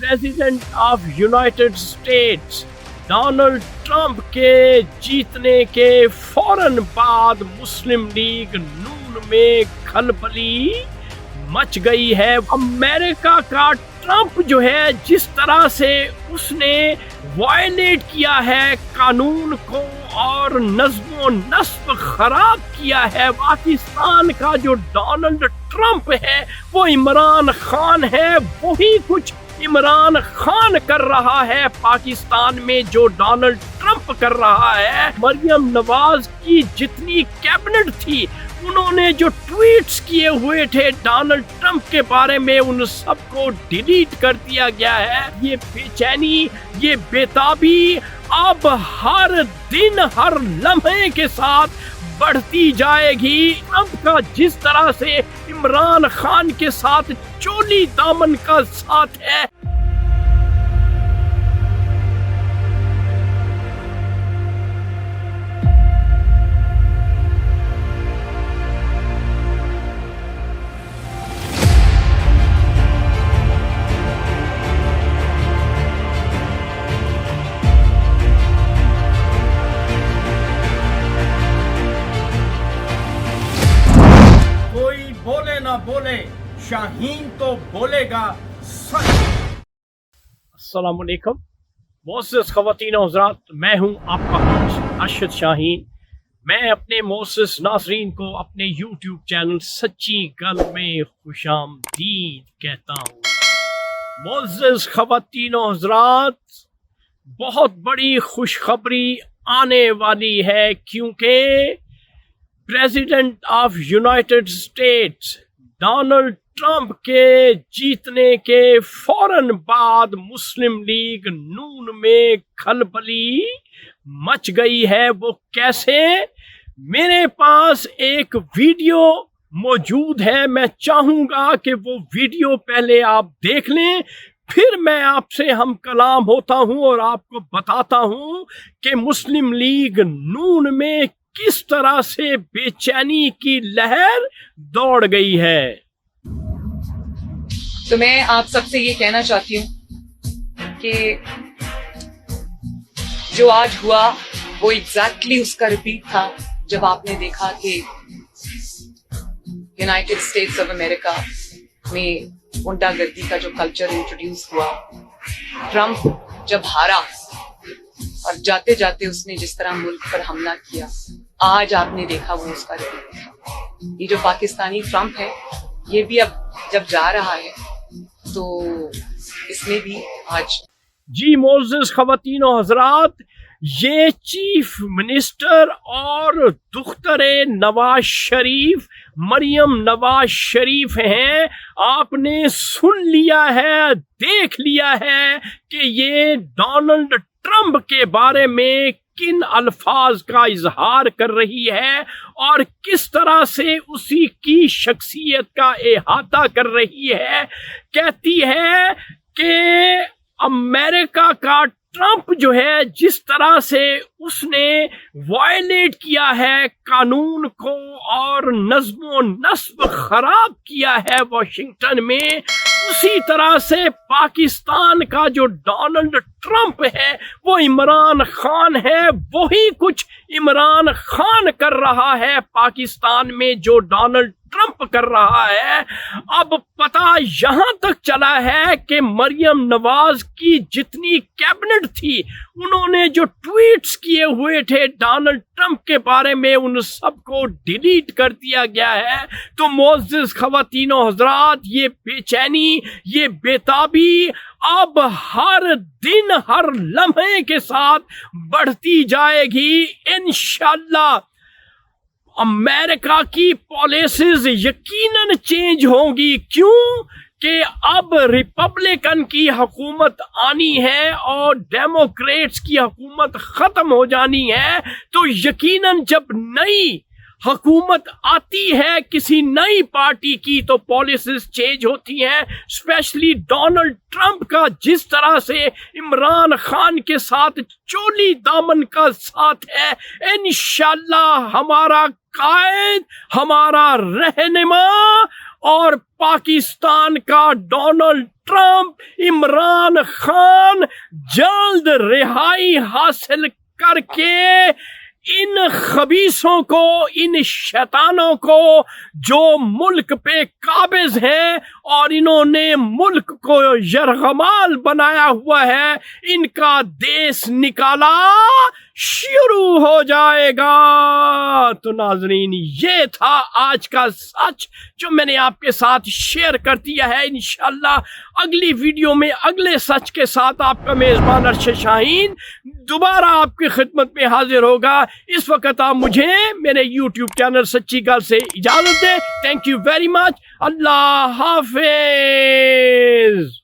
President of United states Donald Trump के जीतने के फौरन बाद मुस्लिम लीग नून में खलबली मच गई है। अमेरिका का ट्रंप जो है जिस तरह से उसने वायलेट किया है कानून को और नज़्म व नस्ब खराब किया है, पाकिस्तान का जो डोनाल्ड ट्रंप है वो इमरान खान है, वही कुछ इमरान खान कर रहा है पाकिस्तान में जो डोनाल्ड ट्रंप कर रहा है। मरियम नवाज की जितनी कैबिनेट थी उन्होंने जो ट्वीट्स किए हुए थे डोनाल्ड ट्रंप के बारे में उन सबको डिलीट कर दिया गया है। ये बेचैनी, ये बेताबी अब हर दिन हर लम्हे के साथ बढ़ती जाएगी। ट्रंप का जिस तरह से इमरान खान के साथ चोली दामन का साथ है, बोले ना बोले, शाहीन तो बोलेगा सच। अस्सलाम वालेकुम मोअज़्ज़ज़ ख़वातीन और हज़रात, मैं हूं आपका होस्ट अरशद शाहीन। मैं अपने मोअज़्ज़ज़ नाज़रीन को अपने यूट्यूब चैनल सच्ची गल में खुशामदीद कहता हूं। मोअज़्ज़ज़ ख़वातीन और हज़रात, बहुत बड़ी खुशखबरी आने वाली है क्योंकि president of United states Donald Trump के जीतने के फौरन बाद मुस्लिम लीग नून में खलबली मच गई है। वो कैसे? मेरे पास एक वीडियो मौजूद है, मैं चाहूँगा कि वो वीडियो पहले आप देख लें, फिर मैं आपसे हम कलाम होता हूँ और आपको बताता हूँ कि मुस्लिम लीग नून में किस तरह से बेचैनी की लहर दौड़ गई है। तो मैं आप सबसे ये कहना चाहती हूँ कि जो आज हुआ वो एग्जैक्टली उसका रिपीट था जब आपने देखा कि यूनाइटेड स्टेट्स ऑफ अमेरिका में गुंडागर्दी का जो कल्चर इंट्रोड्यूस हुआ, ट्रंप जब हारा और जाते जाते उसने जिस तरह मुल्क पर हमला किया, आज आपने देखा वो उसका रिपीट था। ये जो पाकिस्तानी ट्रंप है ये भी अब जब जा रहा है तो इसमें भी आज जी मोअज़्ज़ज़ ख़वातीन और हज़रात, ये चीफ मिनिस्टर और दुख्तरे नवाज शरीफ मरियम नवाज शरीफ हैं। आपने सुन लिया है, देख लिया है कि ये डोनाल्ड ट्रंप के बारे में किन अल्फाज का इजहार कर रही है और किस तरह से उसी की शख्सियत का इहाता कर रही है। कहती है कि अमेरिका का ट्रंप जो है जिस तरह से उसने वायलेट किया है कानून को और नज़्म व नस्ब खराब किया है वाशिंगटन में, उसी तरह से पाकिस्तान का जो डोनाल्ड ट्रंप है वो इमरान खान है, वही कुछ इमरान खान कर रहा है पाकिस्तान में जो डोनाल्ड ट्रंप कर रहा है। अब पता यहां तक चला है कि मरियम नवाज की जितनी कैबिनेट थी उन्होंने जो ट्वीट्स किए हुए थे डोनाल्ड ट्रंप के बारे में उन सबको डिलीट कर दिया गया है। तो मोअज़्ज़ज़ ख़वातीन और हज़रात, ये बेचैनी, ये बेताबी अब हर दिन हर लम्हे के साथ बढ़ती जाएगी। इंशाअल्लाह अमेरिका की पॉलिसीज यकीनन चेंज होंगी। क्यों? कि अब रिपब्लिकन की हुकूमत आनी है और डेमोक्रेट्स की हुकूमत खत्म हो जानी है। तो यकीनन जब नई हुकूमत आती है किसी नई पार्टी की तो पॉलिसीज चेंज होती हैं। स्पेशली डोनाल्ड ट्रंप का जिस तरह से इमरान खान के साथ चोली दामन का साथ है, इंशाल्लाह हमारा कायद, हमारा रहनुमा اور پاکستان کا ڈونلڈ ٹرمپ عمران خان جلد رہائی حاصل کر کے ان خبیثوں کو، ان شیطانوں کو جو ملک پہ قابض ہیں اور انہوں نے ملک کو یرغمال بنایا ہوا ہے، ان کا دیس نکالا شروع ہو جائے گا۔ تو ناظرین، یہ تھا آج کا سچ جو میں نے آپ کے ساتھ شیئر کر دیا ہے۔ انشاءاللہ اگلی ویڈیو میں اگلے سچ کے ساتھ آپ کا میزبان ارشد شاہین دوبارہ آپ کی خدمت میں حاضر ہوگا۔ اس وقت آپ مجھے میرے یوٹیوب چینل سچی گل سے اجازت دیں۔ Thank you very much. اللہ حافظ۔